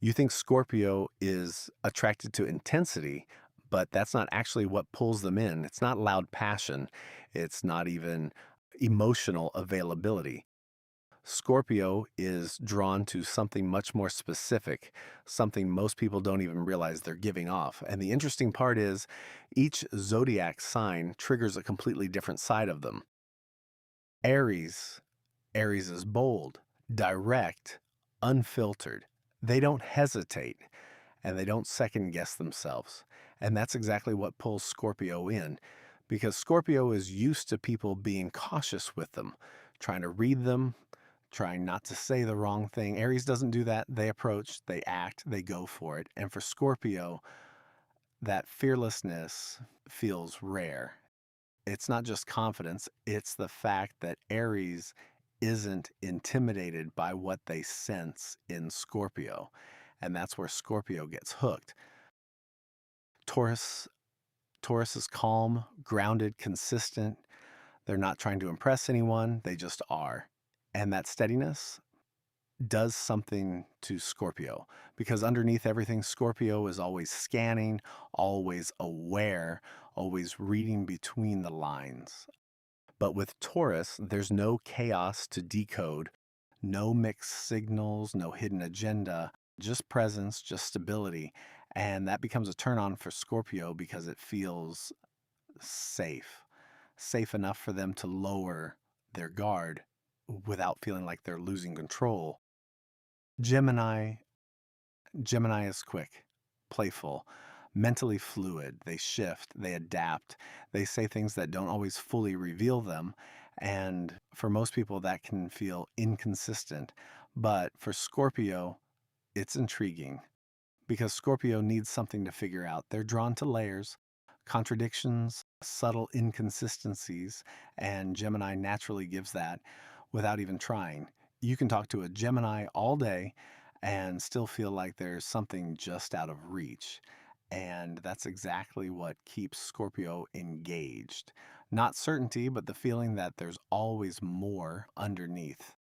You think Scorpio is attracted to intensity, but that's not actually what pulls them in. It's not loud passion. It's not even emotional availability. Scorpio is drawn to something much more specific, something most people don't even realize they're giving off. And the interesting part is each zodiac sign triggers a completely different side of them. Aries, Aries is bold, direct, unfiltered. They don't hesitate and they don't second guess themselves. And that's exactly what pulls Scorpio in because Scorpio is used to people being cautious with them, trying to read them, trying not to say the wrong thing. Aries doesn't do that. They approach, they act, they go for it. And for Scorpio, that fearlessness feels rare. It's not just confidence, it's the fact that Aries isn't intimidated by what they sense in Scorpio. And that's where Scorpio gets hooked. Taurus Taurus is calm, grounded, consistent. They're not trying to impress anyone, they just are. And that steadiness does something to Scorpio because underneath everything, Scorpio is always scanning, always aware, always reading between the lines. But with Taurus, there's no chaos to decode, no mixed signals, no hidden agenda, just presence, just stability. And that becomes a turn on for Scorpio because it feels safe, safe enough for them to lower their guard without feeling like they're losing control. Gemini, Gemini is quick, playful, mentally fluid. They shift, they adapt, they say things that don't always fully reveal them. And for most people, that can feel inconsistent. But for Scorpio, it's intriguing because Scorpio needs something to figure out. They're drawn to layers, contradictions, subtle inconsistencies, and Gemini naturally gives that without even trying. You can talk to a Gemini all day and still feel like there's something just out of reach. And that's exactly what keeps Scorpio engaged. Not certainty, but the feeling that there's always more underneath.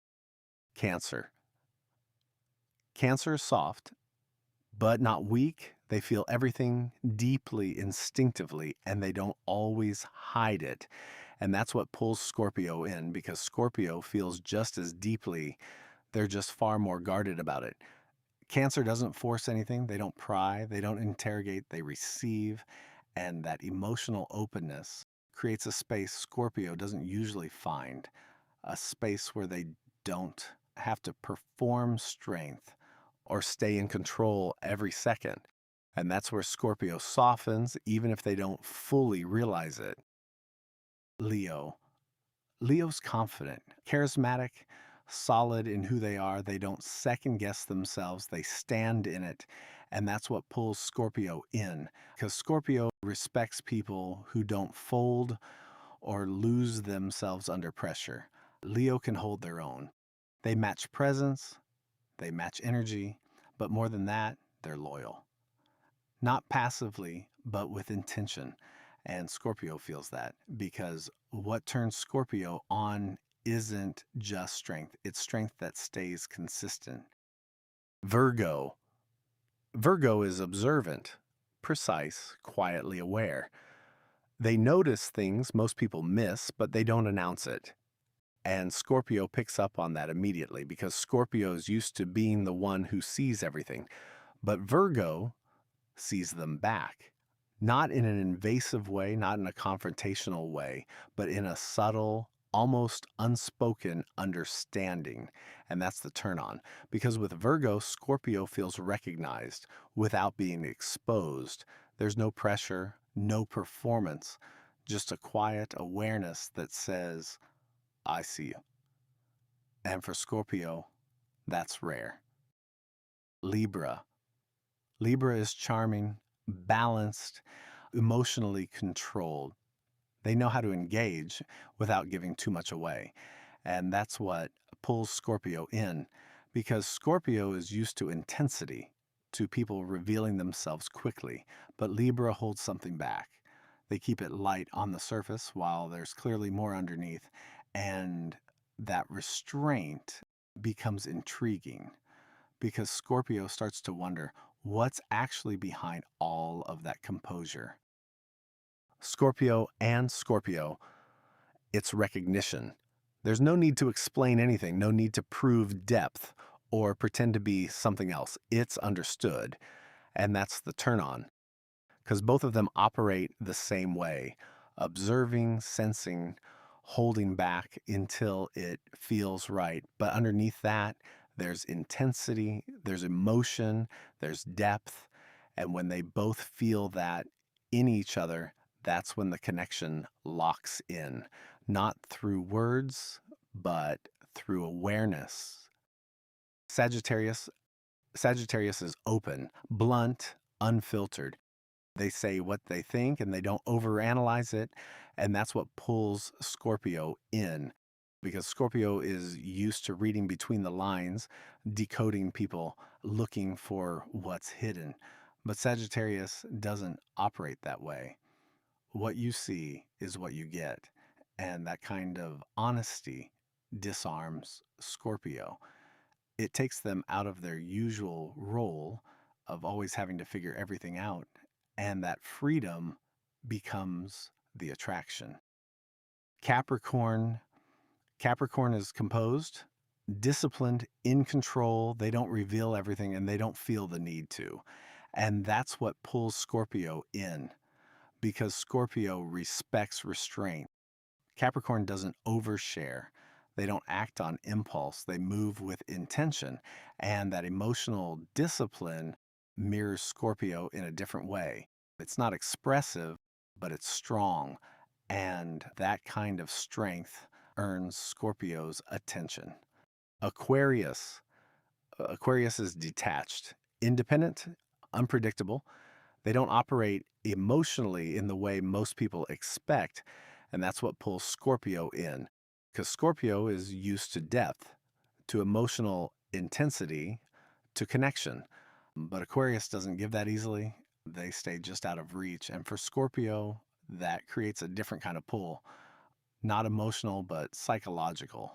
Cancer. Cancer is soft, but not weak. They feel everything deeply, instinctively, and they don't always hide it. And that's what pulls Scorpio in because Scorpio feels just as deeply. They're just far more guarded about it. Cancer doesn't force anything. They don't pry. They don't interrogate. They receive. And that emotional openness creates a space Scorpio doesn't usually find, a space where they don't have to perform strength or stay in control every second. And that's where Scorpio softens, even if they don't fully realize it. Leo. Leo's confident, charismatic, solid in who they are. They don't second guess themselves, they stand in it. And that's what pulls Scorpio in, because Scorpio respects people who don't fold or lose themselves under pressure. Leo can hold their own. They match presence, they match energy, but more than that, they're loyal. Not passively, but with intention. And Scorpio feels that because what turns Scorpio on isn't just strength, it's strength that stays consistent. Virgo. Virgo is observant, precise, quietly aware. They notice things most people miss, but they don't announce it. And Scorpio picks up on that immediately because Scorpio is used to being the one who sees everything. But Virgo sees them back. Not in an invasive way, not in a confrontational way, but in a subtle, almost unspoken understanding. And that's the turn on. Because with Virgo, Scorpio feels recognized without being exposed. There's no pressure, no performance, just a quiet awareness that says, I see you. And for Scorpio, that's rare. Libra. Libra is charming, balanced, emotionally controlled. They know how to engage without giving too much away. And that's what pulls Scorpio in because Scorpio is used to intensity, to people revealing themselves quickly, but Libra holds something back. They keep it light on the surface while there's clearly more underneath, and that restraint becomes intriguing because Scorpio starts to wonder what's actually behind all of that composure. Scorpio, it's recognition. There's no need to explain anything, no need to prove depth or pretend to be something else. It's understood, and that's the turn on, because both of them operate the same way, observing, sensing, holding back until it feels right. But underneath that, there's intensity, there's emotion, there's depth. And when they both feel that in each other, that's when the connection locks in, not through words, but through awareness. Sagittarius, Sagittarius is open, blunt, unfiltered. They say what they think and they don't overanalyze it. And that's what pulls Scorpio in, because Scorpio is used to reading between the lines, decoding people, looking for what's hidden. But Sagittarius doesn't operate that way. What you see is what you get. And that kind of honesty disarms Scorpio. It takes them out of their usual role of always having to figure everything out, and that freedom becomes the attraction. Capricorn, Capricorn is composed, disciplined, in control. They don't reveal everything and they don't feel the need to. And that's what pulls Scorpio in, because Scorpio respects restraint. Capricorn doesn't overshare. They don't act on impulse. They move with intention. And that emotional discipline mirrors Scorpio in a different way. It's not expressive, but it's strong. And that kind of strength earns Scorpio's attention. Aquarius. Aquarius is detached, independent, unpredictable. They don't operate emotionally in the way most people expect. And that's what pulls Scorpio in, because Scorpio is used to depth, to emotional intensity, to connection. But Aquarius doesn't give that easily. They stay just out of reach. And for Scorpio, that creates a different kind of pull, not emotional, but psychological.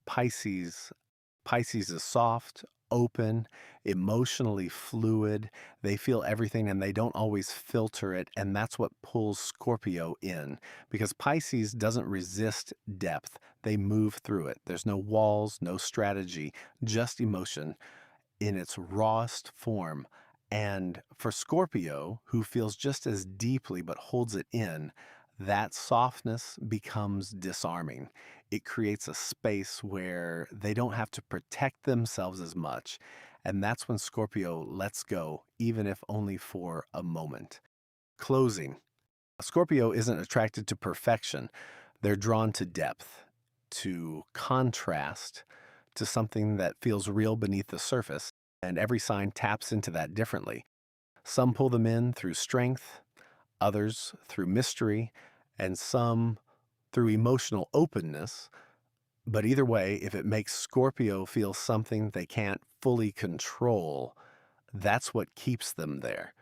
Pisces. Pisces is soft, open, emotionally fluid. They feel everything and they don't always filter it. And that's what pulls Scorpio in, because Pisces doesn't resist depth. They move through it. There's no walls, no strategy, just emotion in its rawest form. And for Scorpio, who feels just as deeply but holds it in, that softness becomes disarming. It creates a space where they don't have to protect themselves as much. And that's when Scorpio lets go, even if only for a moment. Closing. Scorpio isn't attracted to perfection. They're drawn to depth, to contrast, to something that feels real beneath the surface. And every sign taps into that differently. Some pull them in through strength, others through mystery, and some through emotional openness. But either way, if it makes Scorpio feel something they can't fully control, that's what keeps them there.